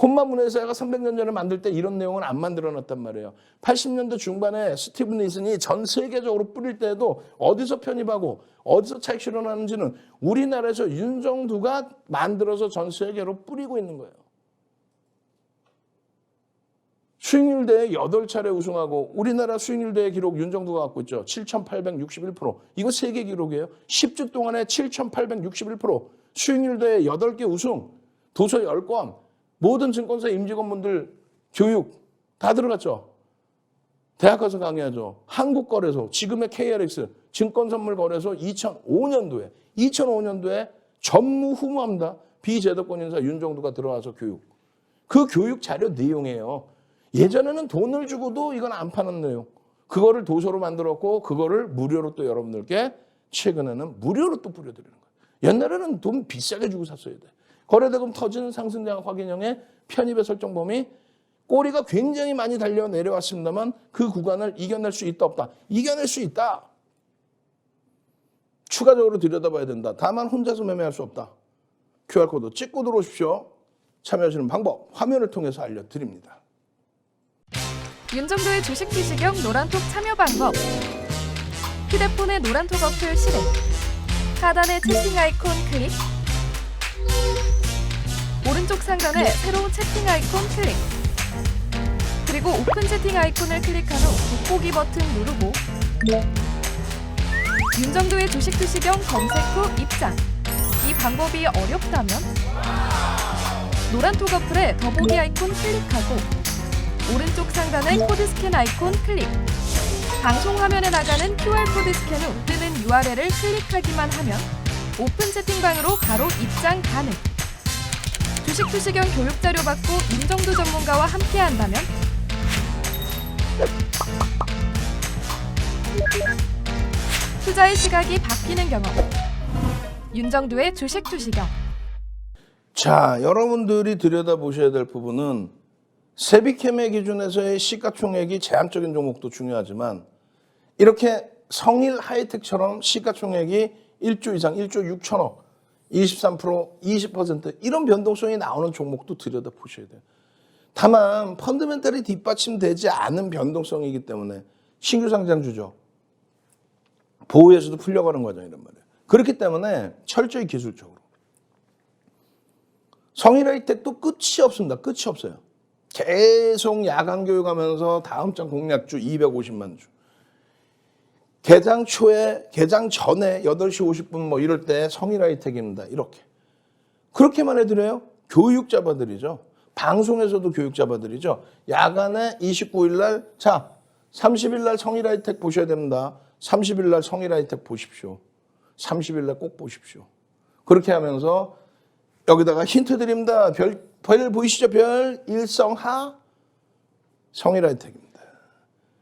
혼마문회사가 300년 전에 만들 때 이런 내용은 안 만들어놨단 말이에요. 80년대 중반에 스티븐 니슨이 전 세계적으로 뿌릴 때에도 어디서 편입하고 어디서 차익 실현하는지는 우리나라에서 윤정두가 만들어서 전 세계로 뿌리고 있는 거예요. 수익률 대회 8차례 우승하고 우리나라 수익률 대회 기록 윤정두가 갖고 있죠. 7,861%. 이거 세계 기록이에요. 10주 동안에 7,861%. 수익률 대회 8개 우승. 도서 10권. 모든 증권사 임직원분들 교육 다 들어갔죠. 대학 가서 강의하죠. 한국거래소, 지금의 KRX, 증권선물거래소 2005년도에 전무후무합니다. 비제도권 인사 윤정두가 들어와서 교육. 그 교육 자료 내용이에요. 예전에는 돈을 주고도 이건 안 파는 내용. 그거를 도서로 만들었고 그거를 무료로 또 여러분들께 최근에는 무료로 또 뿌려드리는 거예요. 옛날에는 돈 비싸게 주고 샀어야 돼. 거래대금 터지는 상승장 확인형의 편입의 설정 범위 꼬리가 굉장히 많이 달려 내려왔습니다만 그 구간을 이겨낼 수 있다 없다. 이겨낼 수 있다. 추가적으로 들여다봐야 된다. 다만 혼자서 매매할 수 없다. QR코드 찍고 들어오십시오. 참여하시는 방법 화면을 통해서 알려드립니다. 윤정도의 주식 지식형 노란톡 참여 방법. 휴대폰의 노란톡 어플 실행. 하단의 채팅 아이콘 클릭. 오른쪽 상단에 새로운 채팅 아이콘 클릭. 그리고 오픈 채팅 아이콘을 클릭한 후 돋보기 버튼 누르고 윤정도의 주식 지식형 검색 후 입장. 이 방법이 어렵다면 노란톡 어플에 더보기 아이콘 클릭하고 오른쪽 상단의 코드 스캔 아이콘 클릭. 방송 화면에 나가는 QR코드 스캔 후 뜨는 URL을 클릭하기만 하면 오픈 채팅방으로 바로 입장 가능. 주식 투시경 교육 자료 받고 윤정도 전문가와 함께 한다면 투자의 시각이 바뀌는 경험. 윤정도의 주식 투시경. 자, 여러분들이 들여다보셔야 될 부분은 세비캠의 기준에서의 시가총액이 제한적인 종목도 중요하지만 이렇게 성일 하이텍처럼 시가총액이 1조 이상, 1조 6천억, 23%, 20% 이런 변동성이 나오는 종목도 들여다보셔야 돼요. 다만 펀더멘탈이 뒷받침되지 않은 변동성이기 때문에 신규 상장주죠. 보호에서도 풀려가는 과정이란 말이에요. 그렇기 때문에 철저히 기술적으로. 성일 하이텍도 끝이 없습니다. 끝이 없어요. 계속 야간 교육하면서 다음 장 공략주 250만 주. 개장 초에, 개장 전에 8시 50분 뭐 이럴 때 성일 혜택입니다. 이렇게. 그렇게만 해드려요? 교육 잡아드리죠. 방송에서도 교육 잡아드리죠. 야간에 29일 날, 자, 30일 날 성일 혜택 보셔야 됩니다. 30일 날 성일 혜택 보십시오. 30일 날 꼭 보십시오. 그렇게 하면서 여기다가 힌트 드립니다. 별 보이시죠? 별 일성하 성일 혜택입니다.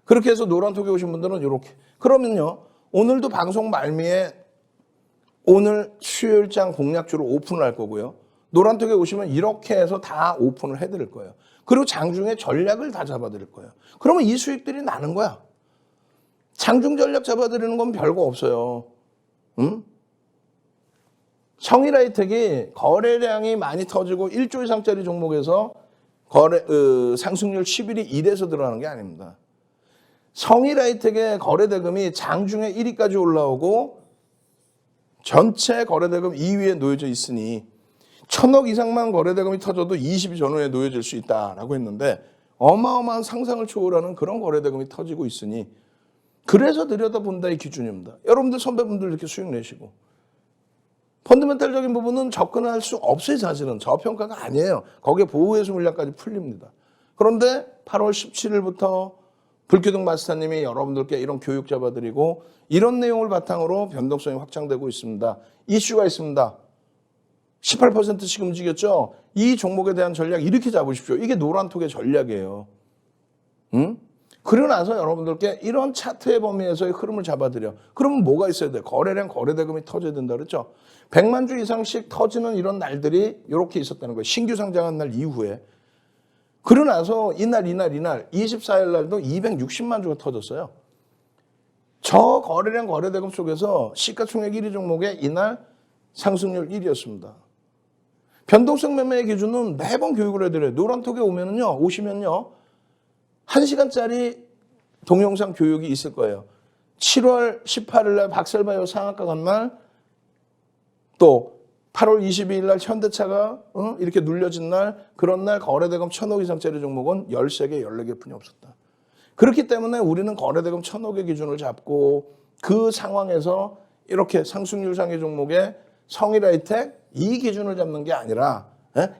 그렇게 해서 노란톡에 오신 분들은 이렇게. 그러면요, 오늘도 방송 말미에 오늘 수요일장 공략주로 오픈을 할 거고요. 노란톡에 오시면 이렇게 해서 다 오픈을 해드릴 거예요. 그리고 장중에 전략을 다 잡아드릴 거예요. 그러면 이 수익들이 나는 거야. 장중 전략 잡아드리는 건 별거 없어요. 응? 성일 혜택이 거래량이 많이 터지고 1조 이상짜리 종목에서 상승률 10일이 1에서 들어가는 게 아닙니다. 성일 혜택의 거래대금이 장중에 1위까지 올라오고 전체 거래대금 2위에 놓여져 있으니 1,000억 이상만 거래대금이 터져도 20위 전후에 놓여질 수 있다라고 했는데 어마어마한 상상을 초월하는 그런 거래대금이 터지고 있으니 그래서 들여다본다 이 기준입니다. 여러분들 선배분들 이렇게 수익 내시고 펀더멘탈적인 부분은 접근할 수 없어요. 사실은 저평가가 아니에요. 거기에 보호해수 물량까지 풀립니다. 그런데 8월 17일부터 불기둥 마스터님이 여러분들께 이런 교육 잡아드리고 이런 내용을 바탕으로 변동성이 확장되고 있습니다. 이슈가 있습니다. 18%씩 움직였죠. 이 종목에 대한 전략 이렇게 잡으십시오. 이게 노란톡의 전략이에요. 응? 그러고 나서 여러분들께 이런 차트의 범위에서의 흐름을 잡아드려. 그러면 뭐가 있어야 돼? 거래량, 거래대금이 터져야 된다 그랬죠. 100만 주 이상씩 터지는 이런 날들이 이렇게 있었다는 거예요. 신규 상장한 날 이후에. 그러고 나서 이날 24일 날도 260만 주가 터졌어요. 저 거래량, 거래대금 속에서 시가총액 1위 종목의 이날 상승률 1위였습니다. 변동성 매매의 기준은 매번 교육을 해드려요. 노란톡에 오시면요. 1시간짜리 동영상 교육이 있을 거예요. 7월 18일 날 박셀바이오 상한가 간 날, 또 8월 22일 날 현대차가 이렇게 눌려진 날, 그런 날 거래대금 1,000억 이상짜리 종목은 13개, 14개 뿐이 없었다. 그렇기 때문에 우리는 거래대금 1,000억의 기준을 잡고 그 상황에서 이렇게 상승률 상위 종목의 성일 혜택 이 기준을 잡는 게 아니라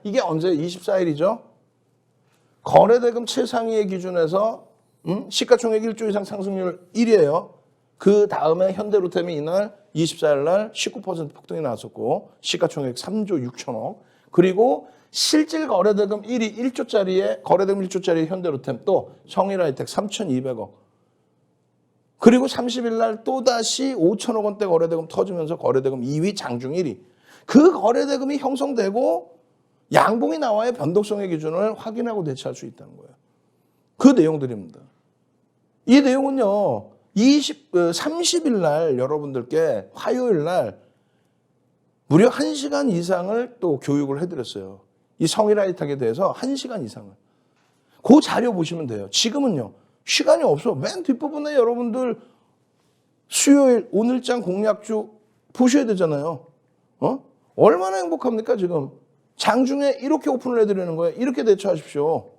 이게 언제 24일이죠? 거래대금 최상위의 기준에서 시가총액 1조 이상 상승률 1위예요. 그 다음에 현대로템이 이날 24일 날 19% 폭등이 나왔었고 시가총액 3조 6천억. 그리고 실질 거래대금 1위 1조짜리의 거래대금 1조짜리 현대로템 또 성일 혜택 3,200억. 그리고 30일 날 또다시 5천억 원대 거래대금 터지면서 거래대금 2위 장중 1위. 그 거래대금이 형성되고 양봉이 나와야 변동성의 기준을 확인하고 대처할 수 있다는 거예요. 그 내용들입니다. 이 내용은요. 30일 날 여러분들께 화요일 날 무려 1시간 이상을 또 교육을 해드렸어요. 이 성일 혜택에 대해서 1시간 이상을. 그 자료 보시면 돼요. 지금은요. 시간이 없어. 맨 뒷부분에 여러분들 수요일 오늘장 공략주 보셔야 되잖아요. 얼마나 행복합니까 지금. 장중에 이렇게 오픈을 해드리는 거예요. 이렇게 대처하십시오.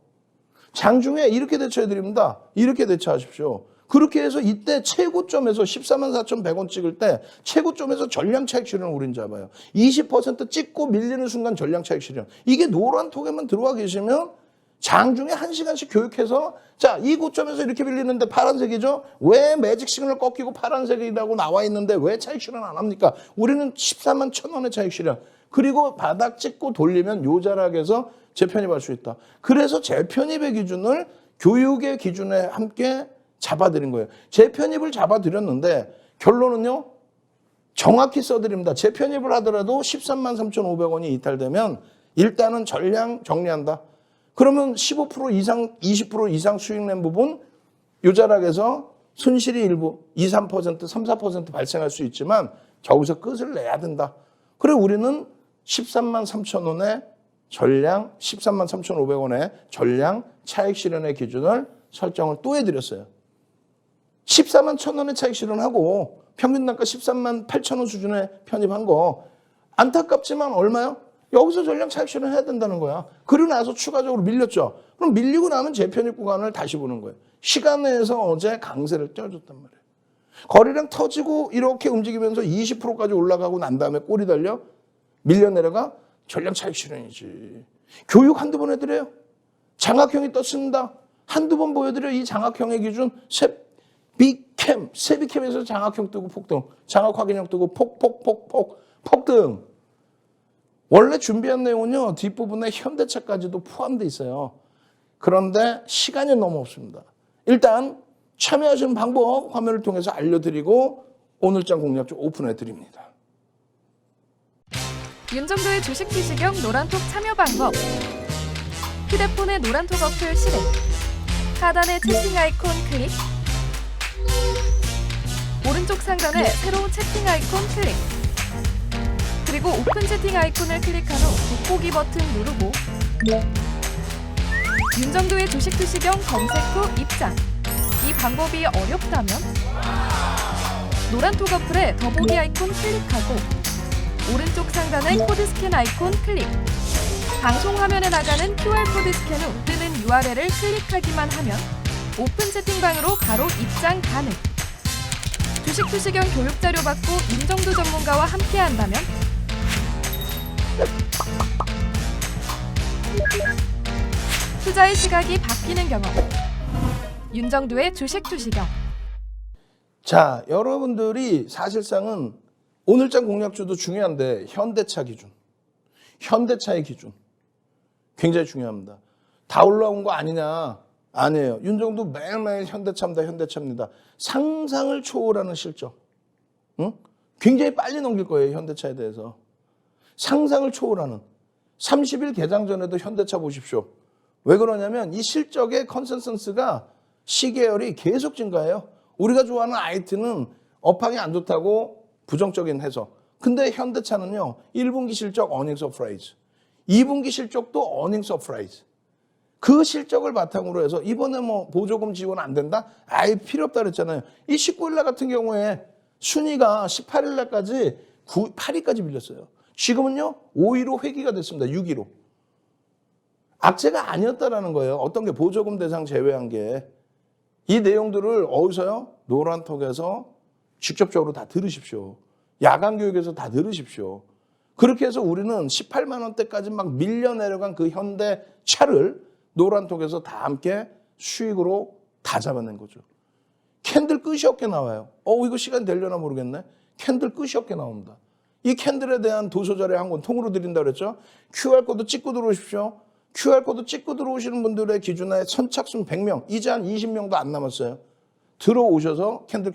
장중에 이렇게 대처해드립니다. 이렇게 대처하십시오. 그렇게 해서 이때 최고점에서 144,100원 찍을 때 최고점에서 전량 차익 실현을 우린 잡아요. 20% 찍고 밀리는 순간 전량 차익 실현. 이게 노란톡에만 들어와 계시면 장중에 1시간씩 교육해서 자, 이 고점에서 이렇게 밀리는데 파란색이죠? 왜 매직 시그널 꺾이고 파란색이라고 나와 있는데 왜 차익 실현 안 합니까? 우리는 14만 1,000원의 차익 실현. 그리고 바닥 찍고 돌리면 요 자락에서 재편입할 수 있다. 그래서 재편입의 기준을 교육의 기준에 함께 잡아드린 거예요. 재편입을 잡아드렸는데 결론은요. 정확히 써드립니다. 재편입을 하더라도 13만 3,500원이 이탈되면 일단은 전량 정리한다. 그러면 15% 이상, 20% 이상 수익 낸 부분 요 자락에서 손실이 일부 2, 3%, 3, 4% 발생할 수 있지만 저기서 끝을 내야 된다. 그래 우리는 13만 3,000원의 전량, 13만 3,500원의 전량 차익 실현의 기준을 설정을 또 해드렸어요. 14만 1,000원의 차익 실현하고 평균 단가 13만 8,000원 수준에 편입한 거 안타깝지만 얼마요? 여기서 전량 차익 실현해야 된다는 거야. 그러고 나서 추가적으로 밀렸죠. 그럼 밀리고 나면 재편입 구간을 다시 보는 거예요. 시간 내에서 어제 강세를 떼어줬단 말이에요. 거래량 터지고 이렇게 움직이면서 20%까지 올라가고 난 다음에 꼬리 달려 밀려 내려가 전량 차익 실현이지. 교육 한두 번 해드려요. 장학형이 떴습니다. 한두 번 보여드려. 이 장학형의 기준 세비캠에서 장학형 뜨고 폭등, 장학 확인형 뜨고 폭등. 원래 준비한 내용은요 뒷부분에 현대차까지도 포함되어 있어요. 그런데 시간이 너무 없습니다. 일단 참여하시는 방법 화면을 통해서 알려드리고 오늘장 공략 좀 오픈해드립니다. 윤정도의 주식 투시경 노란톡 참여 방법. 휴대폰의 노란톡 어플 실행. 하단의 채팅 아이콘 클릭. 오른쪽 상단에 새로운 채팅 아이콘 클릭. 그리고 오픈 채팅 아이콘을 클릭한 후 돋보기 버튼 누르고 윤정도의 주식 투시경 검색 후 입장. 이 방법이 어렵다면 노란톡 어플에 더보기 아이콘 클릭하고 오른쪽 상단의 코드 스캔 아이콘 클릭. 방송 화면에 나가는 QR코드 스캔 후 뜨는 URL을 클릭하기만 하면 오픈 채팅방으로 바로 입장 가능. 주식 투시경 교육 자료 받고 윤정도 전문가와 함께 한다면 투자의 시각이 바뀌는 경험. 윤정도의 주식 투시경. 자, 여러분들이 사실상은 오늘장 공략주도 중요한데 현대차 기준, 현대차의 기준 굉장히 중요합니다. 다 올라온 거 아니냐? 아니에요. 윤정도 매일매일 현대차입니다. 상상을 초월하는 실적. 응? 굉장히 빨리 넘길 거예요. 현대차에 대해서. 상상을 초월하는. 30일 개장 전에도 현대차 보십시오. 왜 그러냐면 이 실적의 컨센서스가 시계열이 계속 증가해요. 우리가 좋아하는 IT는 업황이 안 좋다고 부정적인 해석. 근데 현대차는요. 1분기 실적 어닝 서프라이즈. 2분기 실적도 어닝 서프라이즈. 그 실적을 바탕으로 해서 이번에 뭐 보조금 지원 안 된다? 아예 필요 없다 그랬잖아요. 이 19일 날 같은 경우에 순위가 18일 날까지 8위까지 밀렸어요. 지금은요. 5위로 회귀가 됐습니다. 6위로. 악재가 아니었다라는 거예요. 어떤 게 보조금 대상 제외한 게. 이 내용들을 어디서요? 노란톡에서 직접적으로 다 들으십시오. 야간 교육에서 다 들으십시오. 그렇게 해서 우리는 18만 원대까지 막 밀려 내려간 그 현대차를 노란톡에서 다 함께 수익으로 다 잡아낸 거죠. 캔들 끝이 없게 나와요. 이거 시간 되려나 모르겠네. 캔들 끝이 없게 나옵니다. 이 캔들에 대한 도서자료 한 권 통으로 드린다고 그랬죠. QR코드 찍고 들어오십시오. QR코드 찍고 들어오시는 분들의 기준에 선착순 100명, 이제 한 20명도 안 남았어요. 들어오셔서 캔들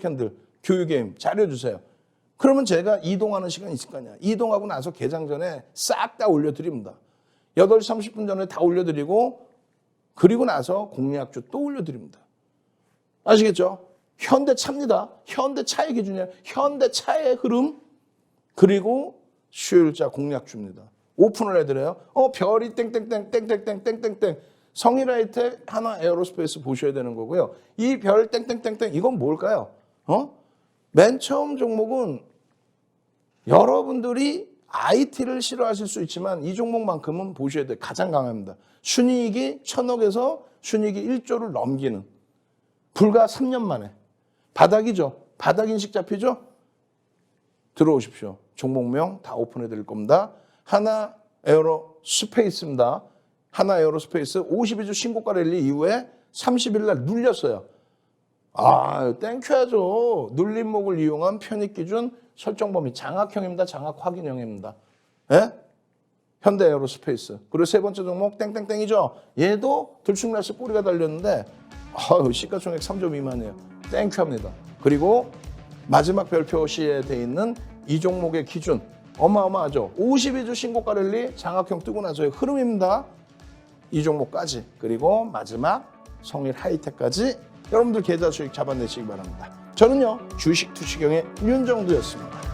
교육게임 잘해주세요. 그러면 제가 이동하는 시간이 있을 거 아니야. 이동하고 나서 개장 전에 싹 다 올려드립니다. 8시 30분 전에 다 올려드리고 그리고 나서 공략주 또 올려드립니다. 아시겠죠? 현대차입니다. 현대차의 기준이에요. 현대차의 흐름 그리고 수요일자 공략주입니다. 오픈을 해드려요. 별이 땡땡땡 성일하이텍 하나 에어로스페이스 보셔야 되는 거고요. 이 별 땡땡땡땡 이건 뭘까요? 맨 처음 종목은 여러분들이 IT를 싫어하실 수 있지만 이 종목만큼은 보셔야 돼요. 가장 강합니다. 순이익이 1,000억에서 순이익이 1조를 넘기는 불과 3년 만에 바닥이죠. 바닥 인식 잡히죠? 들어오십시오. 종목명 다 오픈해 드릴 겁니다. 하나 에어로스페이스입니다. 하나 에어로스페이스 52주 신고가 랠리 이후에 30일 날 눌렸어요. 땡큐하죠. 눌림목을 이용한 편입기준 설정 범위 장악형입니다. 장악 확인형입니다. 예? 현대 에어로스페이스. 그리고 세 번째 종목 땡땡땡이죠. 얘도 들쑥날쑥 꼬리가 달렸는데 시가총액 3조 미만이에요. 땡큐합니다. 그리고 마지막 별표 시에 돼 있는 이 종목의 기준 어마어마하죠. 52주 신고가 랠리 장악형 뜨고 나서의 흐름입니다. 이 종목까지 그리고 마지막 성일 하이텍까지 여러분들 계좌 수익 잡아내시기 바랍니다. 저는요 주식 투시경의 윤정두였습니다.